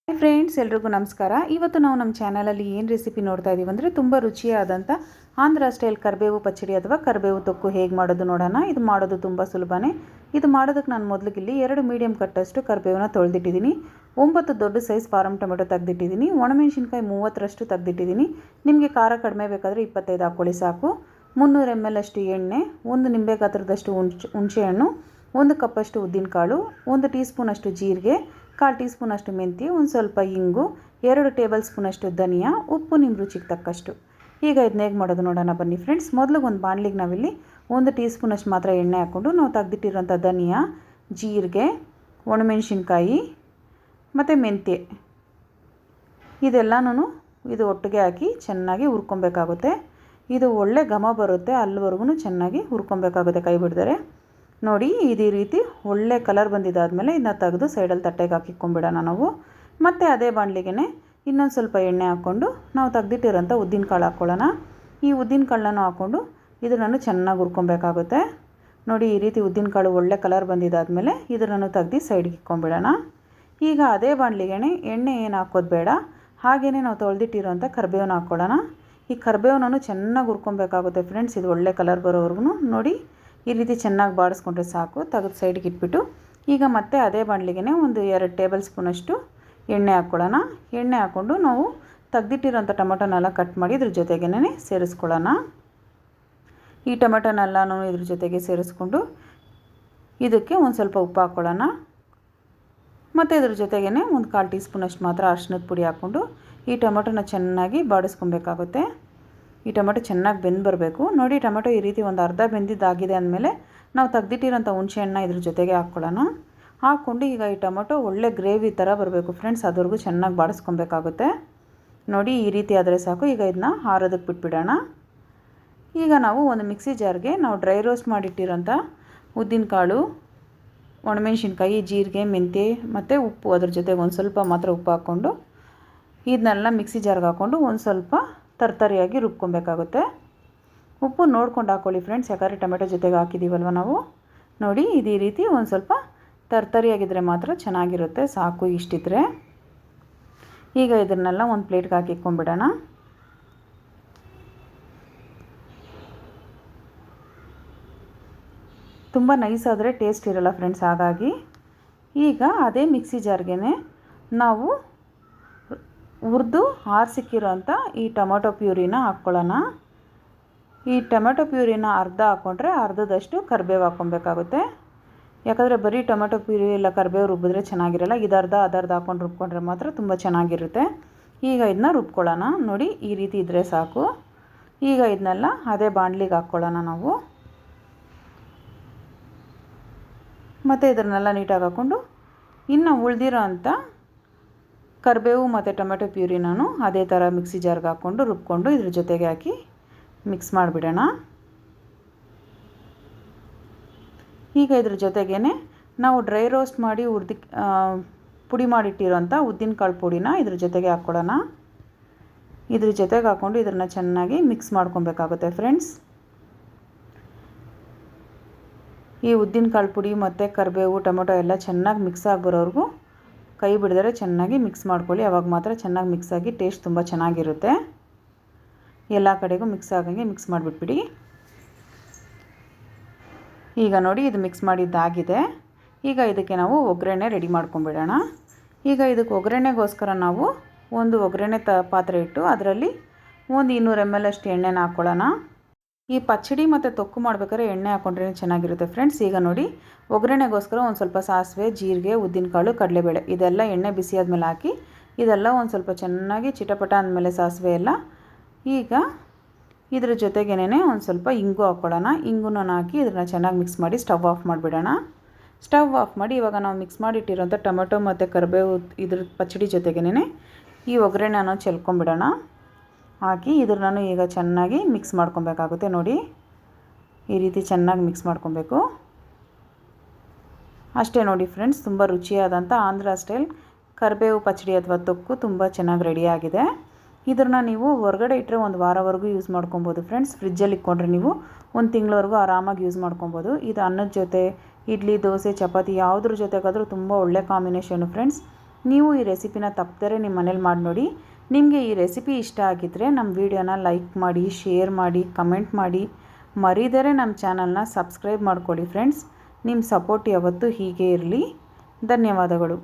Hi friends, ಎಲ್ರಿಗೂ ನಮಸ್ಕಾರ. ಇವತ್ತು ನಾವು ನಮ್ಮ ಚಾನಲಲ್ಲಿ ಏನು ರೆಸಿಪಿ ನೋಡ್ತಾ ಇದ್ದೀವಿ ಅಂದರೆ ತುಂಬ ರುಚಿಯಾದಂಥ ಆಂಧ್ರ ಸ್ಟೈಲ್ ಕರಿಬೇವು ಪಚ್ಚಡಿ ಅಥವಾ ಕರಿಬೇವು ತೊಕ್ಕು ಹೇಗೆ ಮಾಡೋದು ನೋಡೋಣ. ಇದು ಮಾಡೋದು ತುಂಬ ಸುಲಭನೇ. ಇದು ಮಾಡೋದಕ್ಕೆ ನಾನು ಮೊದಲಿಗೆ ಇಲ್ಲಿ 2 ಮೀಡಿಯಮ್ ಕಟ್ಟಷ್ಟು ಕರಿಬೇವನ್ನ ತೊಳೆದಿಟ್ಟಿದ್ದೀನಿ. 9 ದೊಡ್ಡ ಸೈಜ್ ಫಾರಮ್ ಟೊಮೆಟೊ ತೆಗೆದಿಟ್ಟಿದ್ದೀನಿ. ಒಣಮೆಣಸಿನ್ಕಾಯಿ 30ರಷ್ಟು ತೆಗೆದಿಟ್ಟಿದ್ದೀನಿ. ನಿಮಗೆ ಖಾರ ಕಡಿಮೆ ಬೇಕಾದರೆ 25 ಹಾಕ್ಕೊಳ್ಳಿ ಸಾಕು. 300 ml ಅಷ್ಟು ಎಣ್ಣೆ, 1 ನಿಂಬೆ ಗಾತ್ರದಷ್ಟು ಹುಣಸೆಹಣ್ಣು, 1 ಕಪ್ಪಷ್ಟು ಉದ್ದಿನಕಾಳು, 1 ಟೀ ಸ್ಪೂನಷ್ಟು ಜೀರಿಗೆ, 1/4 ಟೀ ಸ್ಪೂನಷ್ಟು ಮೆಂತ್ಯ, ಒಂದು ಸ್ವಲ್ಪ ಇಂಗು, 2 ಟೇಬಲ್ ಸ್ಪೂನಷ್ಟು ಧನಿಯಾ, ಉಪ್ಪು ನಿಮ್ಮ ರುಚಿಗೆ ತಕ್ಕಷ್ಟು. ಈಗ ಇದನ್ನ ಹೇಗೆ ಮಾಡೋದು ನೋಡೋಣ ಬನ್ನಿ ಫ್ರೆಂಡ್ಸ್. ಮೊದಲಿಗೆ ಒಂದು ಬಾಣಲಿಗೆ ನಾವಿಲ್ಲಿ 1 ಟೀ ಸ್ಪೂನಷ್ಟು ಮಾತ್ರ ಎಣ್ಣೆ ಹಾಕ್ಕೊಂಡು ನಾವು ತೆಗೆದಿಟ್ಟಿರೋಂಥ ಧನಿಯಾ, ಜೀರಿಗೆ, ಒಣಮೆಣಸಿನ್ಕಾಯಿ ಮತ್ತು ಮೆಂತ್ಯ ಇದೆಲ್ಲನೂ ಇದು ಒಟ್ಟಿಗೆ ಹಾಕಿ ಚೆನ್ನಾಗಿ ಹುರ್ಕೊಬೇಕಾಗುತ್ತೆ. ಇದು ಒಳ್ಳೆ ಘಮ ಬರುತ್ತೆ, ಅಲ್ಲಿವರೆಗೂ ಚೆನ್ನಾಗಿ ಹುರ್ಕೊಬೇಕಾಗುತ್ತೆ ಕೈ ಬಿಡ್ದರೆ. ನೋಡಿ, ಈ ರೀತಿ ಒಳ್ಳೆ ಕಲರ್ ಬಂದಿದ್ದಾದಮೇಲೆ ಇದನ್ನ ತೆಗೆದು ಸೈಡಲ್ಲಿ ತಟ್ಟೆಗೆ ಹಾಕಿಕೊಂಡ್ಬಿಡೋಣ ನಾವು. ಮತ್ತು ಅದೇ ಬಾಣಲಿಗೆ ಇನ್ನೊಂದು ಸ್ವಲ್ಪ ಎಣ್ಣೆ ಹಾಕ್ಕೊಂಡು ನಾವು ತೆಗೆದಿಟ್ಟಿರೋಂಥ ಉದ್ದಿನಕಾಳು ಹಾಕ್ಕೊಳ್ಳೋಣ. ಈ ಉದ್ದಿನಕಾಳನ್ನು ಹಾಕ್ಕೊಂಡು ಇದನ್ನು ಚೆನ್ನಾಗಿ ಹುರ್ಕೊಬೇಕಾಗುತ್ತೆ. ನೋಡಿ, ಈ ರೀತಿ ಉದ್ದಿನಕಾಳು ಒಳ್ಳೆ ಕಲರ್ ಬಂದಿದ್ದಾದಮೇಲೆ ಇದನ್ನು ತೆಗೆದು ಸೈಡ್ಗೆ ಇಕ್ಕೊಂಬಿಡೋಣ. ಈಗ ಅದೇ ಬಾಣಲಿಗೆ ಎಣ್ಣೆ ಏನು ಹಾಕೋದು ಬೇಡ, ಹಾಗೆಯೇ ನಾವು ತೊಳೆದಿಟ್ಟಿರೋಂಥ ಕರಿಬೇವನ್ನ ಹಾಕ್ಕೊಳ್ಳೋಣ. ಈ ಕರಿಬೇವನೂ ಚೆನ್ನಾಗಿ ಹುರ್ಕೊಬೇಕಾಗುತ್ತೆ ಫ್ರೆಂಡ್ಸ್, ಇದು ಒಳ್ಳೆ ಕಲರ್ ಬರೋವರೆಗೂ. ನೋಡಿ, ಈ ರೀತಿ ಚೆನ್ನಾಗಿ ಬಾಡಿಸ್ಕೊಂಡ್ರೆ ಸಾಕು. ತೆಗೆದು ಸೈಡ್ಗೆ ಇಟ್ಬಿಟ್ಟು ಈಗ ಮತ್ತೆ ಅದೇ ಬಾಣಲಿಗೆ ಒಂದು 2 ಟೇಬಲ್ ಸ್ಪೂನಷ್ಟು ಎಣ್ಣೆ ಹಾಕ್ಕೊಳ್ಳೋಣ. ಎಣ್ಣೆ ಹಾಕ್ಕೊಂಡು ನಾವು ತೆಗೆದಿಟ್ಟಿರೋಂಥ ಟೊಮೆಟೊನೆಲ್ಲ ಕಟ್ ಮಾಡಿ ಇದ್ರ ಜೊತೆಗೇ ಸೇರಿಸ್ಕೊಳ್ಳೋಣ. ಈ ಟೊಮೆಟೊನೆಲ್ಲನೂ ಇದ್ರ ಜೊತೆಗೆ ಸೇರಿಸ್ಕೊಂಡು ಇದಕ್ಕೆ ಒಂದು ಸ್ವಲ್ಪ ಉಪ್ಪು ಹಾಕ್ಕೊಳ್ಳೋಣ. ಮತ್ತು ಇದ್ರ ಜೊತೆಗೇ ಒಂದು 1/4 ಟೀ ಸ್ಪೂನಷ್ಟು ಮಾತ್ರ ಅರಿಶಿಣದ ಪುಡಿ ಹಾಕ್ಕೊಂಡು ಈ ಟೊಮೆಟೊನ ಚೆನ್ನಾಗಿ ಬಾಡಿಸ್ಕೊಬೇಕಾಗುತ್ತೆ. ಈ ಟೊಮೆಟೊ ಚೆನ್ನಾಗಿ ಬೆಂದು ಬರಬೇಕು. ನೋಡಿ, ಟೊಮೆಟೊ ಈ ರೀತಿ ಒಂದು ಅರ್ಧ ಬೆಂದಿದ್ದಾಗಿದೆ ಅಂದಮೇಲೆ ನಾವು ತೆಗೆದಿಟ್ಟಿರೋಂಥ ಹುಣಸೆಹಣ್ಣು ಇದ್ರ ಜೊತೆಗೆ ಹಾಕ್ಕೊಳ್ಳೋಣ. ಹಾಕ್ಕೊಂಡು ಈಗ ಈ ಟೊಮೆಟೊ ಒಳ್ಳೆ ಗ್ರೇವಿ ಥರ ಬರಬೇಕು ಫ್ರೆಂಡ್ಸ್, ಅದುವರೆಗೂ ಚೆನ್ನಾಗಿ ಬಾಡಿಸ್ಕೊಬೇಕಾಗುತ್ತೆ. ನೋಡಿ, ಈ ರೀತಿ ಆದರೆ ಸಾಕು. ಈಗ ಇದನ್ನ ಆರೋದಕ್ಕೆ ಬಿಟ್ಬಿಡೋಣ. ಈಗ ನಾವು ಒಂದು ಮಿಕ್ಸಿ ಜಾರ್ಗೆ ನಾವು ಡ್ರೈ ರೋಸ್ಟ್ ಮಾಡಿಟ್ಟಿರೋಂಥ ಉದ್ದಿನಕಾಳು, ಒಣಮೆಣಸಿನ್ಕಾಯಿ, ಜೀರಿಗೆ, ಮೆಂತ್ಯ ಮತ್ತು ಉಪ್ಪು, ಅದ್ರ ಜೊತೆಗೆ ಒಂದು ಸ್ವಲ್ಪ ಮಾತ್ರ ಉಪ್ಪು ಹಾಕ್ಕೊಂಡು ಇದನ್ನೆಲ್ಲ ಮಿಕ್ಸಿ ಜಾರ್ಗೆ ಹಾಕ್ಕೊಂಡು ಒಂದು ಸ್ವಲ್ಪ ತರ್ತರಿಯಾಗಿ ರುಬ್ಕೊಬೇಕಾಗುತ್ತೆ. ಉಪ್ಪು ನೋಡ್ಕೊಂಡು ಹಾಕ್ಕೊಳ್ಳಿ ಫ್ರೆಂಡ್ಸ್, ಯಾಕಂದರೆ ಟೊಮೆಟೊ ಜೊತೆಗೆ ಹಾಕಿದ್ದೀವಲ್ವ ನಾವು. ನೋಡಿ, ಇದು ಈ ರೀತಿ ಒಂದು ಸ್ವಲ್ಪ ತರ್ತರಿಯಾಗಿದ್ದರೆ ಮಾತ್ರ ಚೆನ್ನಾಗಿರುತ್ತೆ, ಸಾಕು ಇಷ್ಟಿದ್ರೆ. ಈಗ ಇದನ್ನೆಲ್ಲ ಒಂದು ಪ್ಲೇಟ್ಗೆ ಹಾಕಿಕ್ಕೊಂಡ್ಬಿಡೋಣ. ತುಂಬ ನೈಸ್ ಆದರೆ ಟೇಸ್ಟ್ ಇರೋಲ್ಲ ಫ್ರೆಂಡ್ಸ್, ಹಾಗಾಗಿ ಈಗ ಅದೇ ಮಿಕ್ಸಿ ಜಾರ್ಗೆ ನಾವು ಹುರಿದು ಆರಿಸಿಕ್ಕಿರೋಂಥ ಈ ಟೊಮೆಟೊ ಪ್ಯೂರಿನ ಹಾಕ್ಕೊಳ್ಳೋಣ. ಈ ಟೊಮೆಟೊ ಪ್ಯೂರಿನ ಅರ್ಧ ಹಾಕ್ಕೊಂಡ್ರೆ ಅರ್ಧದಷ್ಟು ಕರಿಬೇವು ಹಾಕ್ಕೊಬೇಕಾಗುತ್ತೆ. ಯಾಕಂದರೆ ಬರೀ ಟೊಮೆಟೊ ಪ್ಯೂರಿ ಎಲ್ಲ ಕರಿಬೇವು ರುಬ್ಬಿದ್ರೆ ಚೆನ್ನಾಗಿರಲ್ಲ. ಇದರ್ಧ ಅದರ್ಧ ಹಾಕ್ಕೊಂಡು ರುಬ್ಕೊಂಡ್ರೆ ಮಾತ್ರ ತುಂಬ ಚೆನ್ನಾಗಿರುತ್ತೆ. ಈಗ ಇದನ್ನ ರುಬ್ಕೊಳ್ಳೋಣ. ನೋಡಿ, ಈ ರೀತಿ ಇದ್ದರೆ ಸಾಕು. ಈಗ ಇದನ್ನೆಲ್ಲ ಅದೇ ಬಾಣಲಿಗೆ ಹಾಕ್ಕೊಳ್ಳೋಣ ನಾವು. ಮತ್ತು ಇದನ್ನೆಲ್ಲ ನೀಟಾಗಿ ಹಾಕ್ಕೊಂಡು ಇನ್ನು ಉಳಿದಿರೋ ಅಂಥ ಕರಿಬೇವು ಮತ್ತು ಟೊಮೆಟೊ ಪ್ಯೂರಿ ನಾನು ಅದೇ ಥರ ಮಿಕ್ಸಿ ಜಾರ್ಗೆ ಹಾಕ್ಕೊಂಡು ರುಬ್ಕೊಂಡು ಇದ್ರ ಜೊತೆಗೆ ಹಾಕಿ ಮಿಕ್ಸ್ ಮಾಡಿಬಿಡೋಣ. ಈಗ ಇದ್ರ ಜೊತೆಗೇ ನಾವು ಡ್ರೈ ರೋಸ್ಟ್ ಮಾಡಿ ಪುಡಿ ಮಾಡಿಟ್ಟಿರೋಂಥ ಉದ್ದಿನಕಾಳು ಪುಡಿನ ಇದ್ರ ಜೊತೆಗೆ ಹಾಕ್ಕೊಳ್ಳೋಣ. ಇದ್ರ ಜೊತೆಗೆ ಹಾಕ್ಕೊಂಡು ಇದನ್ನು ಚೆನ್ನಾಗಿ ಮಿಕ್ಸ್ ಮಾಡ್ಕೊಬೇಕಾಗುತ್ತೆ ಫ್ರೆಂಡ್ಸ್. ಈ ಉದ್ದಿನಕಾಳು ಪುಡಿ ಮತ್ತು ಕರಿಬೇವು ಟೊಮೆಟೊ ಎಲ್ಲ ಚೆನ್ನಾಗಿ ಮಿಕ್ಸ್ ಆಗಿ ಬರೋವರೆಗೂ ಕೈ ಬಿಡಿದರೆ ಚೆನ್ನಾಗಿ ಮಿಕ್ಸ್ ಮಾಡ್ಕೊಳ್ಳಿ. ಆವಾಗ ಮಾತ್ರ ಚೆನ್ನಾಗಿ ಮಿಕ್ಸ್ ಆಗಿ ಟೇಸ್ಟ್ ತುಂಬ ಚೆನ್ನಾಗಿರುತ್ತೆ. ಎಲ್ಲ ಕಡೆಗೂ ಮಿಕ್ಸ್ ಆಗಂಗೆ ಮಿಕ್ಸ್ ಮಾಡಿಬಿಟ್ಬಿಡಿ. ಈಗ ನೋಡಿ, ಇದು ಮಿಕ್ಸ್ ಮಾಡಿದ್ದಾಗಿದೆ. ಈಗ ಇದಕ್ಕೆ ನಾವು ಒಗ್ಗರಣೆ ರೆಡಿ ಮಾಡ್ಕೊಂಬಿಡೋಣ. ಈಗ ಇದಕ್ಕೆ ಒಗ್ಗರಣೆಗೋಸ್ಕರ ನಾವು ಒಂದು ಒಗ್ಗರಣೆ ಪಾತ್ರೆ ಇಟ್ಟು ಅದರಲ್ಲಿ ಒಂದು 200 ml ಅಷ್ಟು ಎಣ್ಣೆನ ಹಾಕ್ಕೊಳ್ಳೋಣ. ಈ ಪಚ್ಚಡಿ ಮತ್ತು ತೊಕ್ಕು ಮಾಡ್ಬೇಕಾದ್ರೆ ಎಣ್ಣೆ ಹಾಕ್ಕೊಂಡ್ರೆ ಚೆನ್ನಾಗಿರುತ್ತೆ ಫ್ರೆಂಡ್ಸ್. ಈಗ ನೋಡಿ, ಒಗ್ಗರಣೆಗೋಸ್ಕರ ಒಂದು ಸ್ವಲ್ಪ ಸಾಸಿವೆ, ಜೀರಿಗೆ, ಉದ್ದಿನಕಾಳು, ಕಡಲೆಬೇಳೆ ಇದೆಲ್ಲ ಎಣ್ಣೆ ಬಿಸಿ ಆದಮೇಲೆ ಹಾಕಿ ಇದೆಲ್ಲ ಒಂದು ಸ್ವಲ್ಪ ಚೆನ್ನಾಗಿ ಚಿಟಪಟ ಅಂದಮೇಲೆ ಸಾಸಿವೆ ಎಲ್ಲ. ಈಗ ಇದ್ರ ಜೊತೆಗೇನೆ ಒಂದು ಸ್ವಲ್ಪ ಇಂಗು ಹಾಕ್ಕೊಳ್ಳೋಣ. ಇಂಗುನ ಹಾಕಿ ಇದನ್ನು ಚೆನ್ನಾಗಿ ಮಿಕ್ಸ್ ಮಾಡಿ ಸ್ಟವ್ ಆಫ್ ಮಾಡಿಬಿಡೋಣ. ಸ್ಟವ್ ಆಫ್ ಮಾಡಿ ಇವಾಗ ನಾವು ಮಿಕ್ಸ್ ಮಾಡಿಟ್ಟಿರೋಂಥ ಟೊಮೆಟೊ ಮತ್ತು ಕರಿಬೇವು ಇದ್ರ ಪಚ್ಚಡಿ ಜೊತೆಗೇನೆ ಈ ಒಗ್ಗರಣೆನ ಚೆಲ್ಕೊಂಬಿಡೋಣ. ಹಾಕಿ ಇದನ್ನು ಈಗ ಚೆನ್ನಾಗಿ ಮಿಕ್ಸ್ ಮಾಡ್ಕೊಬೇಕಾಗುತ್ತೆ. ನೋಡಿ, ಈ ರೀತಿ ಚೆನ್ನಾಗಿ ಮಿಕ್ಸ್ ಮಾಡ್ಕೊಬೇಕು. ಅಷ್ಟೇ ನೋಡಿ ಫ್ರೆಂಡ್ಸ್, ತುಂಬ ರುಚಿಯಾದಂಥ ಆಂಧ್ರ ಸ್ಟೈಲ್ ಕರಿಬೇವು ಪಚ್ಚಡಿ ಅಥವಾ ತೊಕ್ಕು ತುಂಬ ಚೆನ್ನಾಗಿ ರೆಡಿಯಾಗಿದೆ. ಇದನ್ನು ನೀವು ಹೊರಗಡೆ ಇಟ್ಟರೆ ಒಂದು ವಾರವರೆಗೂ ಯೂಸ್ ಮಾಡ್ಕೊಬೋದು ಫ್ರೆಂಡ್ಸ್. ಫ್ರಿಜ್ಜಲ್ಲಿ ಇಟ್ಕೊಂಡ್ರೆ ನೀವು 1 ತಿಂಗಳವರೆಗೂ ಆರಾಮಾಗಿ ಯೂಸ್ ಮಾಡ್ಕೊಬೋದು. ಇದು ಅನ್ನದ ಜೊತೆ, ಇಡ್ಲಿ, ದೋಸೆ, ಚಪಾತಿ ಯಾವುದ್ರ ಜೊತೆಗಾದರೂ ತುಂಬ ಒಳ್ಳೆ ಕಾಂಬಿನೇಷನು ಫ್ರೆಂಡ್ಸ್. ನೀವು ಈ ರೆಸಿಪಿನ ತಪ್ಪದರೆ ನಿಮ್ಮ ಮನೇಲಿ ಮಾಡಿ ನೋಡಿ. ನಿಮಗೆ ಈ ರೆಸಿಪಿ ಇಷ್ಟ ಆಗಿದ್ದರೆ ನಮ್ಮ ವಿಡಿಯೋನ ಲೈಕ್ ಮಾಡಿ, ಶೇರ್ ಮಾಡಿ, ಕಮೆಂಟ್ ಮಾಡಿ. ಮರಿದರೆ ನಮ್ಮ ಚಾನಲ್ನ ಸಬ್ಸ್ಕ್ರೈಬ್ ಮಾಡ್ಕೊಳ್ಳಿ ಫ್ರೆಂಡ್ಸ್. ನಿಮ್ಮ ಸಪೋರ್ಟ್ ಯಾವತ್ತೂ ಹೀಗೆ ಇರಲಿ. ಧನ್ಯವಾದಗಳು.